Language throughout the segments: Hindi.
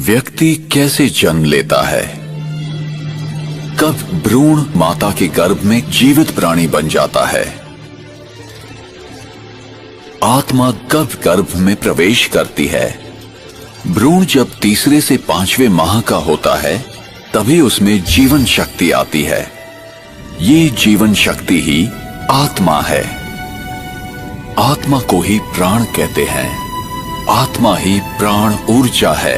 व्यक्ति कैसे जन्म लेता है? कब भ्रूण माता के गर्भ में जीवित प्राणी बन जाता है? आत्मा कब गर्भ में प्रवेश करती है? भ्रूण जब तीसरे से 5वें माह का होता है तभी उसमें जीवन शक्ति आती है। ये जीवन शक्ति ही आत्मा है। आत्मा को ही प्राण कहते हैं। आत्मा ही प्राण ऊर्जा है।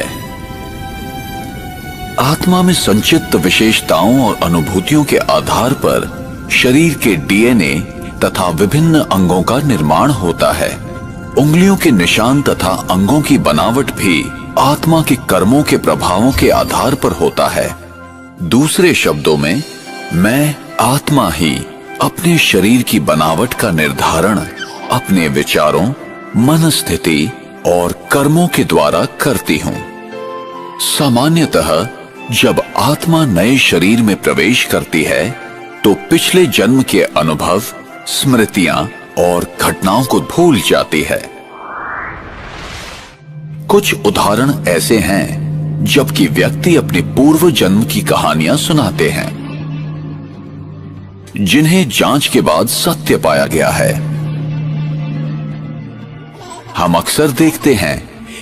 आत्मा में संचित विशेषताओं और अनुभूतियों के आधार पर शरीर के डीएनए तथा विभिन्न अंगों का निर्माण होता है। उंगलियों के निशान तथा अंगों की बनावट भी आत्मा के कर्मों के प्रभावों के आधार पर होता है। दूसरे शब्दों में, मैं आत्मा ही अपने शरीर की बनावट का निर्धारण अपने विचारों, मनस्थिति और कर्मों के द्वारा करती हूं। सामान्यतः जब आत्मा नए शरीर में प्रवेश करती है तो पिछले जन्म के अनुभव, स्मृतियां और घटनाओं को भूल जाती है। कुछ उदाहरण ऐसे हैं जबकि व्यक्ति अपने पूर्व जन्म की कहानियां सुनाते हैं जिन्हें जांच के बाद सत्य पाया गया है। हम अक्सर देखते हैं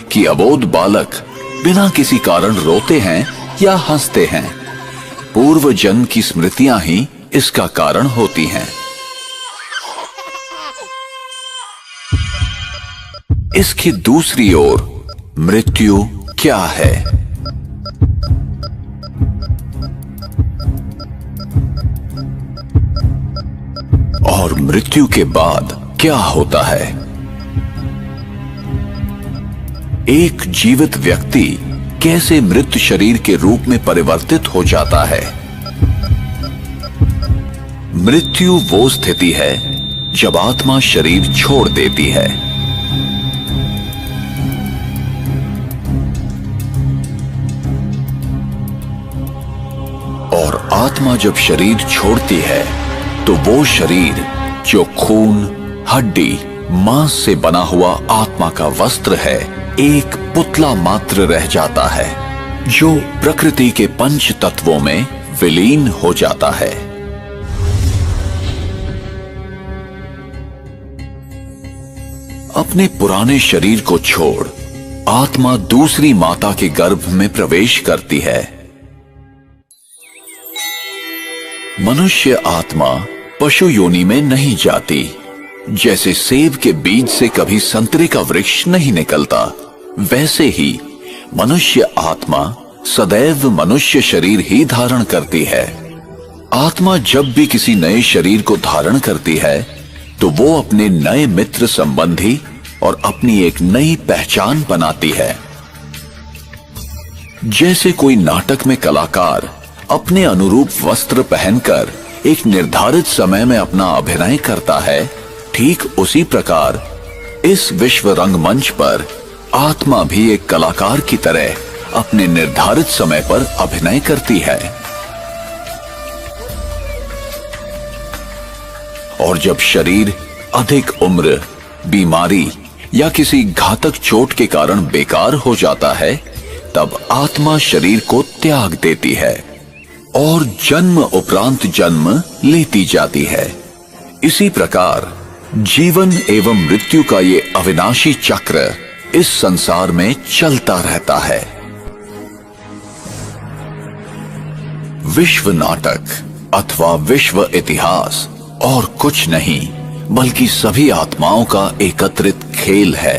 कि अबोध बालक बिना किसी कारण रोते हैं या हंसते हैं। पूर्व जन्म की स्मृतियां ही इसका कारण होती हैं। इसकी दूसरी ओर मृत्यु क्या है? और मृत्यु के बाद क्या होता है? एक जीवित व्यक्ति कैसे मृत शरीर के रूप में परिवर्तित हो जाता है? मृत्यु वो स्थिति है जब आत्मा शरीर छोड़ देती है। और आत्मा जब शरीर छोड़ती है तो वो शरीर जो खून, हड्डी, मांस से बना हुआ आत्मा का वस्त्र है, एक पुतला मात्र रह जाता है जो प्रकृति के पंच तत्वों में विलीन हो जाता है। अपने पुराने शरीर को छोड़ आत्मा दूसरी माता के गर्भ में प्रवेश करती है। मनुष्य आत्मा पशु योनि में नहीं जाती। जैसे सेब के बीज से कभी संतरे का वृक्ष नहीं निकलता, वैसे ही मनुष्य आत्मा सदैव मनुष्य शरीर ही धारण करती है। आत्मा जब भी किसी नए शरीर को धारण करती है तो वो अपने नए मित्र, संबंधी और अपनी एक नई पहचान बनाती है। जैसे कोई नाटक में कलाकार अपने अनुरूप वस्त्र पहनकर एक निर्धारित समय में अपना अभिनय करता है, ठीक उसी प्रकार इस विश्व रंगमंच पर आत्मा भी एक कलाकार की तरह अपने निर्धारित समय पर अभिनय करती है। और जब शरीर अधिक उम्र, बीमारी या किसी घातक चोट के कारण बेकार हो जाता है, तब आत्मा शरीर को त्याग देती है और जन्म उपरांत जन्म लेती जाती है। इसी प्रकार जीवन एवं मृत्यु का ये अविनाशी चक्र इस संसार में चलता रहता है। विश्व नाटक अथवा विश्व इतिहास और कुछ नहीं बल्कि सभी आत्माओं का एकत्रित खेल है।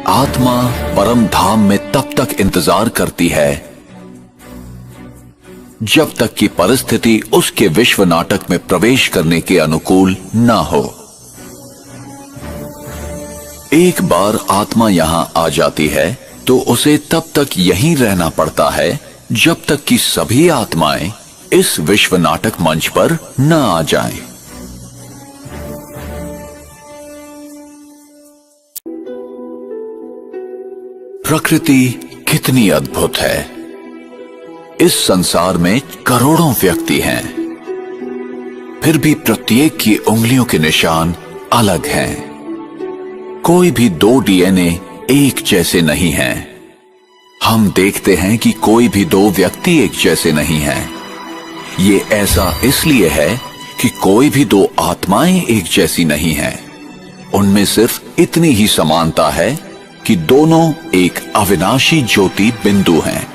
आत्मा परम धाम में तब तक इंतजार करती है जब तक कि परिस्थिति उसके विश्व नाटक में प्रवेश करने के अनुकूल न हो। एक बार आत्मा यहां आ जाती है तो उसे तब तक यहीं रहना पड़ता है जब तक कि सभी आत्माएं इस विश्व नाटक मंच पर न आ जाएं। प्रकृति कितनी अद्भुत है। इस संसार में करोड़ों व्यक्ति हैं, फिर भी प्रत्येक की उंगलियों के निशान अलग हैं। कोई भी 2 डीएनए एक जैसे नहीं हैं। हम देखते हैं कि कोई भी दो व्यक्ति एक जैसे नहीं हैं। ये ऐसा इसलिए है कि कोई भी दो आत्माएं एक जैसी नहीं हैं। उनमें सिर्फ इतनी ही समानता है कि दोनों एक अविनाशी ज्योति बिंदु हैं।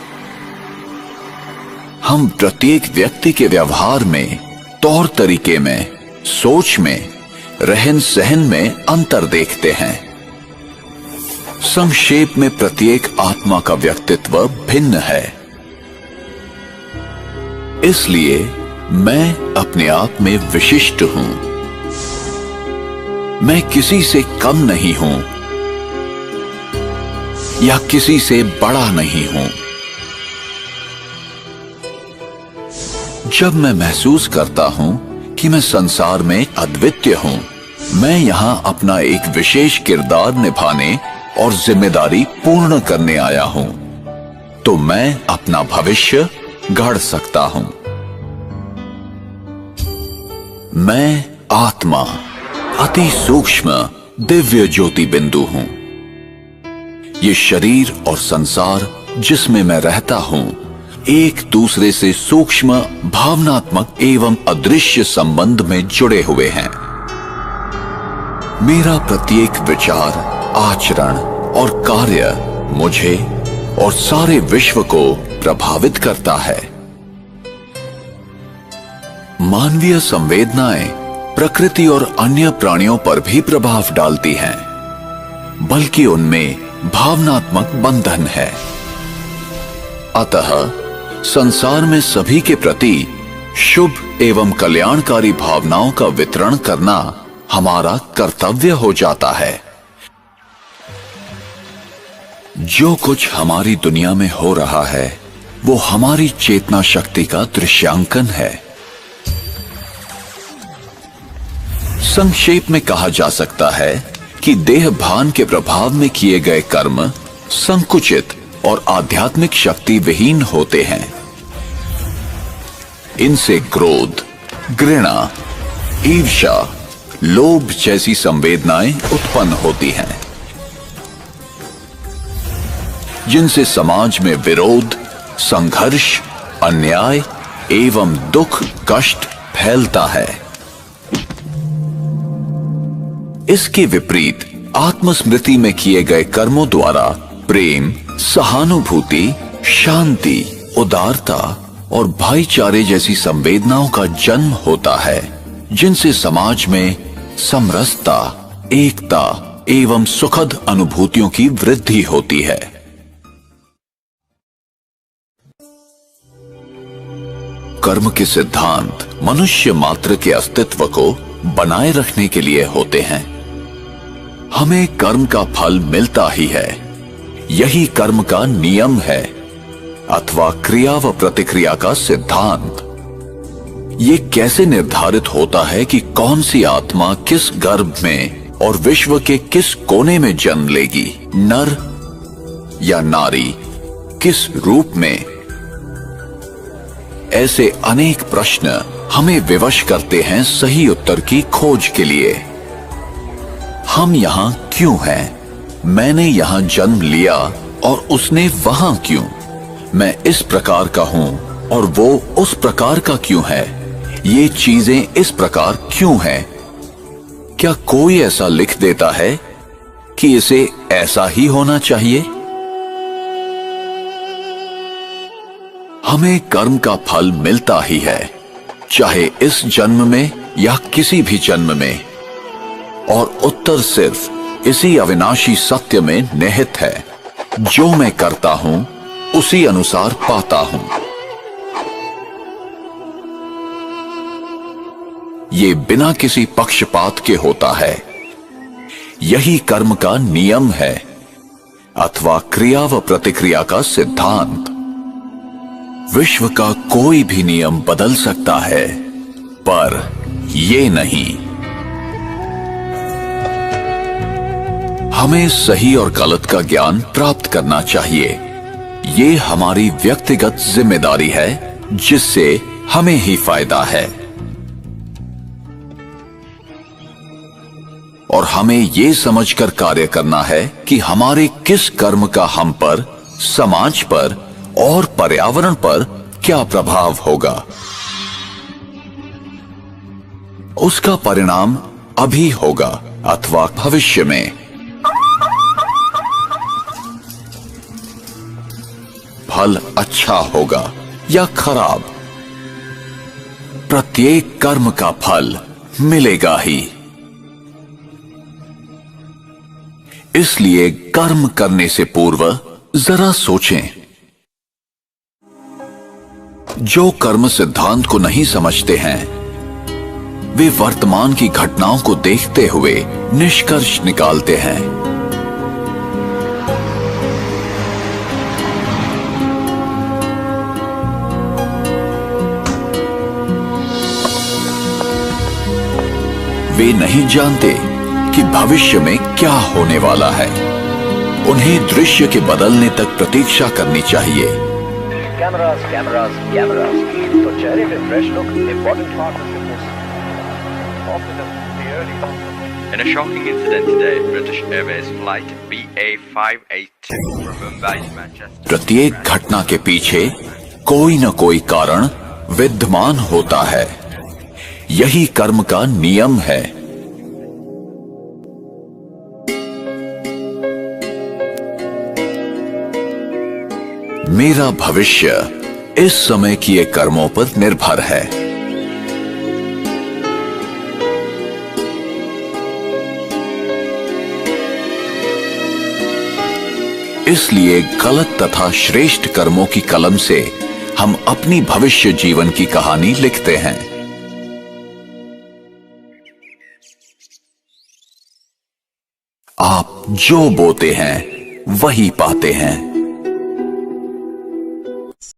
हम प्रत्येक व्यक्ति के व्यवहार में, तौर तरीके में, सोच में, रहन सहन में अंतर देखते हैं। संक्षेप में प्रत्येक आत्मा का व्यक्तित्व भिन्न है। इसलिए मैं अपने आप में विशिष्ट हूं। मैं किसी से कम नहीं हूं या किसी से बड़ा नहीं हूं। जब मैं महसूस करता हूं कि मैं संसार में अद्वितीय हूं, मैं यहां अपना एक विशेष किरदार निभाने और जिम्मेदारी पूर्ण करने आया हूं, तो मैं अपना भविष्य गढ़ सकता हूं। मैं आत्मा, अति सूक्ष्म दिव्य ज्योति बिंदु हूं। ये शरीर और संसार जिसमें मैं रहता हूं, एक दूसरे से सूक्ष्म, भावनात्मक एवं अदृश्य संबंध में जुड़े हुए हैं। मेरा प्रत्येक विचार, आचरण और कार्य मुझे और सारे विश्व को प्रभावित करता है। मानवीय संवेदनाएं प्रकृति और अन्य प्राणियों पर भी प्रभाव डालती हैं, बल्कि उनमें भावनात्मक बंधन है। अतः संसार में सभी के प्रति शुभ एवं कल्याणकारी भावनाओं का वितरण करना हमारा कर्तव्य हो जाता है। जो कुछ हमारी दुनिया में हो रहा है, वो हमारी चेतना शक्ति का दृश्यांकन है। संक्षेप में कहा जा सकता है कि देह भान के प्रभाव में किए गए कर्म संकुचित और आध्यात्मिक शक्ति विहीन होते हैं। इनसे क्रोध, घृणा, ईर्ष्या, लोभ जैसी संवेदनाएं उत्पन्न होती हैं, जिनसे समाज में विरोध, संघर्ष, अन्याय एवं दुख, कष्ट फैलता है। इसके विपरीत आत्मस्मृति में किए गए कर्मों द्वारा प्रेम, सहानुभूति, शांति, उदारता और भाईचारे जैसी संवेदनाओं का जन्म होता है, जिनसे समाज में समरसता, एकता एवं सुखद अनुभूतियों की वृद्धि होती है। कर्म के सिद्धांत मनुष्य मात्र के अस्तित्व को बनाए रखने के लिए होते हैं। हमें कर्म का फल मिलता ही है, यही कर्म का नियम है अथवा क्रिया व प्रतिक्रिया का सिद्धांत। ये कैसे निर्धारित होता है कि कौन सी आत्मा किस गर्भ में और विश्व के किस कोने में जन्म लेगी, नर या नारी, किस रूप में? ऐसे अनेक प्रश्न हमें विवश करते हैं सही उत्तर की खोज के लिए। हम यहां क्यों हैं? मैंने यहां जन्म लिया और उसने वहां क्यों? मैं इस प्रकार का हूं और वो उस प्रकार का क्यों है? ये चीजें इस प्रकार क्यों हैं? क्या कोई ऐसा लिख देता है कि इसे ऐसा ही होना चाहिए? हमें कर्म का फल मिलता ही है, चाहे इस जन्म में या किसी भी जन्म में, और उत्तर सिर्फ इसी अविनाशी सत्य में निहित है। जो मैं करता हूं उसी अनुसार पाता हूं। ये बिना किसी पक्षपात के होता है। यही कर्म का नियम है अथवा क्रिया व प्रतिक्रिया का सिद्धांत। विश्व का कोई भी नियम बदल सकता है, पर ये नहीं। हमें सही और गलत का ज्ञान प्राप्त करना चाहिए। ये हमारी व्यक्तिगत जिम्मेदारी है, जिससे हमें ही फायदा है। और हमें ये समझकर कार्य करना है कि हमारे किस कर्म का हम पर, समाज पर और पर्यावरण पर क्या प्रभाव होगा। उसका परिणाम अभी होगा अथवा भविष्य में। फल अच्छा होगा या खराब, प्रत्येक कर्म का फल मिलेगा ही। इसलिए कर्म करने से पूर्व जरा सोचें। जो कर्म सिद्धांत को नहीं समझते हैं, वे वर्तमान की घटनाओं को देखते हुए निष्कर्ष निकालते हैं। वे नहीं जानते कि भविष्य में क्या होने वाला है। उन्हें दृश्य के बदलने तक प्रतीक्षा करनी चाहिए। कैमरास कैमरास कैमरास, तो चेहरे पे fresh look important part In a shocking incident today, British Airways flight BA582 from Mumbai to Manchester. प्रत्येक घटना के पीछे कोई न कोई कारण विद्यमान होता है। यही कर्म का नियम है। मेरा भविष्य इस समय किए कर्मों पर निर्भर है। इसलिए गलत तथा श्रेष्ठ कर्मों की कलम से हम अपनी भविष्य जीवन की कहानी लिखते हैं। आप जो बोते हैं वही पाते हैं।